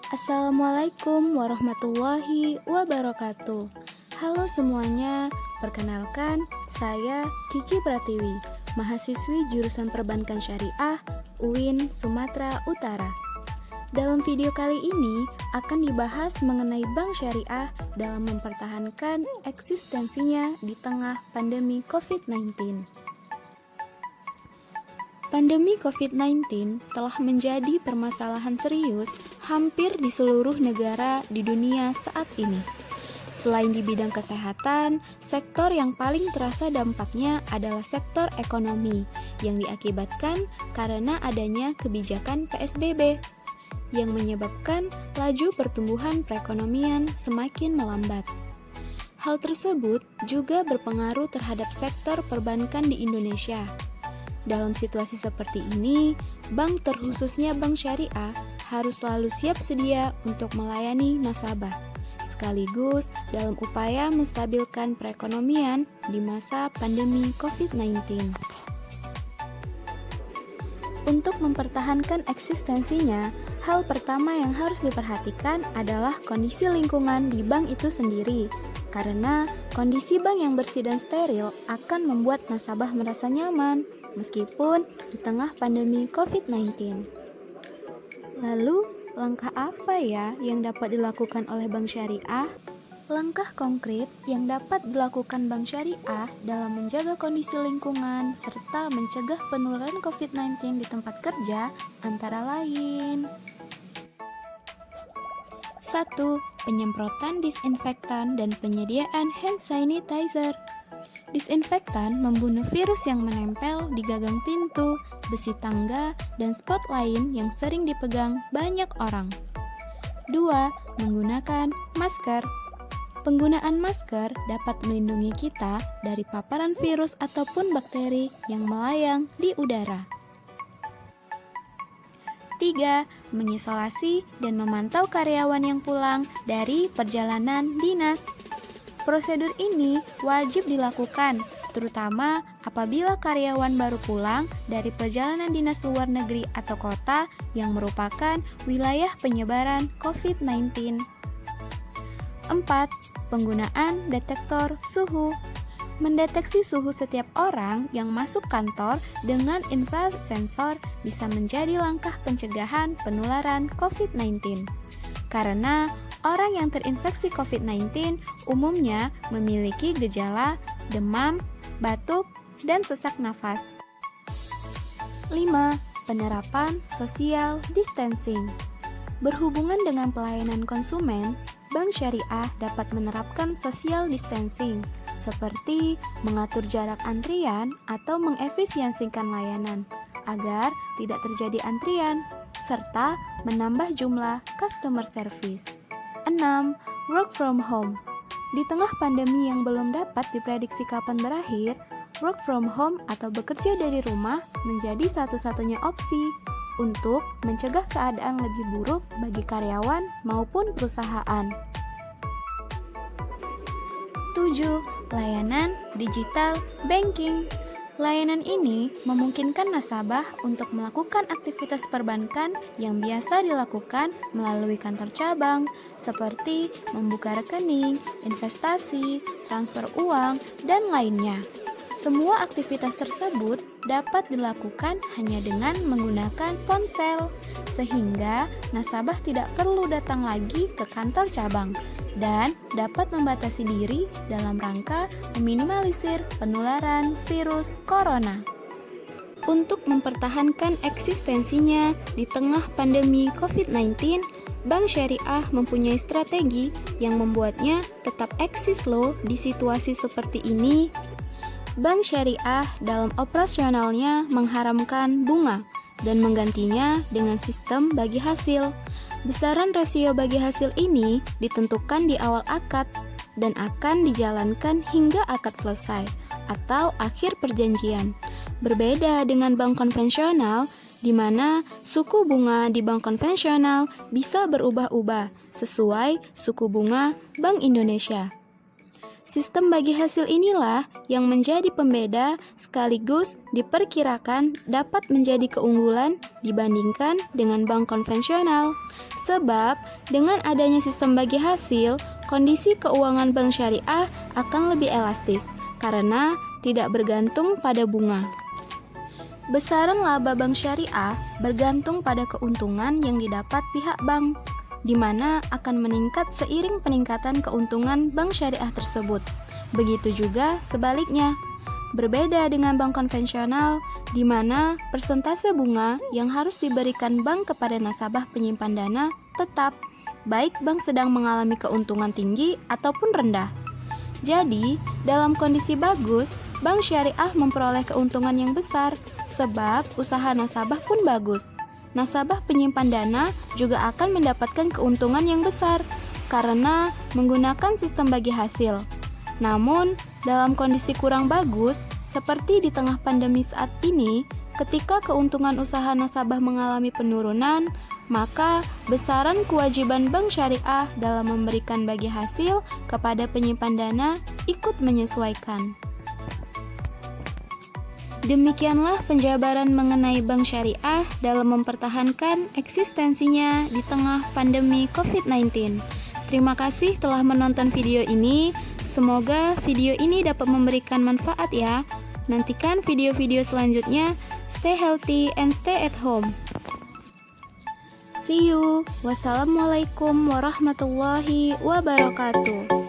Assalamualaikum warahmatullahi wabarakatuh. Halo semuanya, perkenalkan saya Cici Pratiwi, mahasiswi jurusan Perbankan Syariah UIN Sumatera Utara. Dalam video kali ini akan dibahas mengenai bank syariah dalam mempertahankan eksistensinya di tengah pandemi COVID-19. Pandemi COVID-19 telah menjadi permasalahan serius hampir di seluruh negara di dunia saat ini. Selain di bidang kesehatan, sektor yang paling terasa dampaknya adalah sektor ekonomi yang diakibatkan karena adanya kebijakan PSBB yang menyebabkan laju pertumbuhan perekonomian semakin melambat. Hal tersebut juga berpengaruh terhadap sektor perbankan di Indonesia. Dalam situasi seperti ini, bank terkhususnya bank syariah harus selalu siap sedia untuk melayani nasabah, sekaligus dalam upaya menstabilkan perekonomian di masa pandemi COVID-19. Untuk mempertahankan eksistensinya, hal pertama yang harus diperhatikan adalah kondisi lingkungan di bank itu sendiri, karena kondisi bank yang bersih dan steril akan membuat nasabah merasa nyaman, meskipun di tengah pandemi COVID-19. Lalu, langkah apa ya yang dapat dilakukan oleh bank syariah? Langkah konkret yang dapat dilakukan bank syariah dalam menjaga kondisi lingkungan serta mencegah penularan COVID-19 di tempat kerja antara lain: 1. Penyemprotan disinfektan dan penyediaan hand sanitizer. Disinfektan membunuh virus yang menempel di gagang pintu, besi tangga, dan spot lain yang sering dipegang banyak orang. 2. Menggunakan masker. Penggunaan masker dapat melindungi kita dari paparan virus ataupun bakteri yang melayang di udara. 3. Mengisolasi dan memantau karyawan yang pulang dari perjalanan dinas. Prosedur ini wajib dilakukan, terutama apabila karyawan baru pulang dari perjalanan dinas luar negeri atau kota yang merupakan wilayah penyebaran COVID-19. 4. Penggunaan detektor suhu. Mendeteksi suhu setiap orang yang masuk kantor dengan infrared sensor bisa menjadi langkah pencegahan penularan COVID-19. Karena orang yang terinfeksi COVID-19 umumnya memiliki gejala demam, batuk, dan sesak nafas. 5. Penerapan social distancing. Berhubungan dengan pelayanan konsumen, bank syariah dapat menerapkan social distancing, seperti mengatur jarak antrian atau mengefisiensikan layanan, agar tidak terjadi antrian, serta menambah jumlah customer service. 6. Work from home. Di tengah pandemi yang belum dapat diprediksi kapan berakhir, work from home atau bekerja dari rumah menjadi satu-satunya opsi untuk mencegah keadaan lebih buruk bagi karyawan maupun perusahaan. 7. Layanan digital banking. Layanan ini memungkinkan nasabah untuk melakukan aktivitas perbankan yang biasa dilakukan melalui kantor cabang, seperti membuka rekening, investasi, transfer uang, dan lainnya. Semua aktivitas tersebut dapat dilakukan hanya dengan menggunakan ponsel, sehingga nasabah tidak perlu datang lagi ke kantor cabang dan dapat membatasi diri dalam rangka meminimalisir penularan virus corona. Untuk mempertahankan eksistensinya di tengah pandemi COVID-19, Bank Syariah mempunyai strategi yang membuatnya tetap eksis loh di situasi seperti ini. Bank Syariah dalam operasionalnya mengharamkan bunga dan menggantinya dengan sistem bagi hasil. Besaran rasio bagi hasil ini ditentukan di awal akad dan akan dijalankan hingga akad selesai atau akhir perjanjian. Berbeda dengan bank konvensional, di mana suku bunga di bank konvensional bisa berubah-ubah sesuai suku bunga Bank Indonesia. Sistem bagi hasil inilah yang menjadi pembeda sekaligus diperkirakan dapat menjadi keunggulan dibandingkan dengan bank konvensional. Sebab dengan adanya sistem bagi hasil, kondisi keuangan bank syariah akan lebih elastis karena tidak bergantung pada bunga. Besaran laba bank syariah bergantung pada keuntungan yang didapat pihak bank, di mana akan meningkat seiring peningkatan keuntungan bank syariah tersebut. Begitu juga sebaliknya. Berbeda dengan bank konvensional, di mana persentase bunga yang harus diberikan bank kepada nasabah penyimpan dana tetap, baik bank sedang mengalami keuntungan tinggi ataupun rendah. Jadi, dalam kondisi bagus, bank syariah memperoleh keuntungan yang besar, sebab usaha nasabah pun bagus. Nasabah penyimpan dana juga akan mendapatkan keuntungan yang besar karena menggunakan sistem bagi hasil. Namun, dalam kondisi kurang bagus, seperti di tengah pandemi saat ini, ketika keuntungan usaha nasabah mengalami penurunan, maka besaran kewajiban bank syariah dalam memberikan bagi hasil kepada penyimpan dana ikut menyesuaikan. Demikianlah penjabaran mengenai bank syariah dalam mempertahankan eksistensinya di tengah pandemi COVID-19. Terima kasih telah menonton video ini. Semoga video ini dapat memberikan manfaat ya. Nantikan video-video selanjutnya. Stay healthy and stay at home. See you. Wassalamualaikum warahmatullahi wabarakatuh.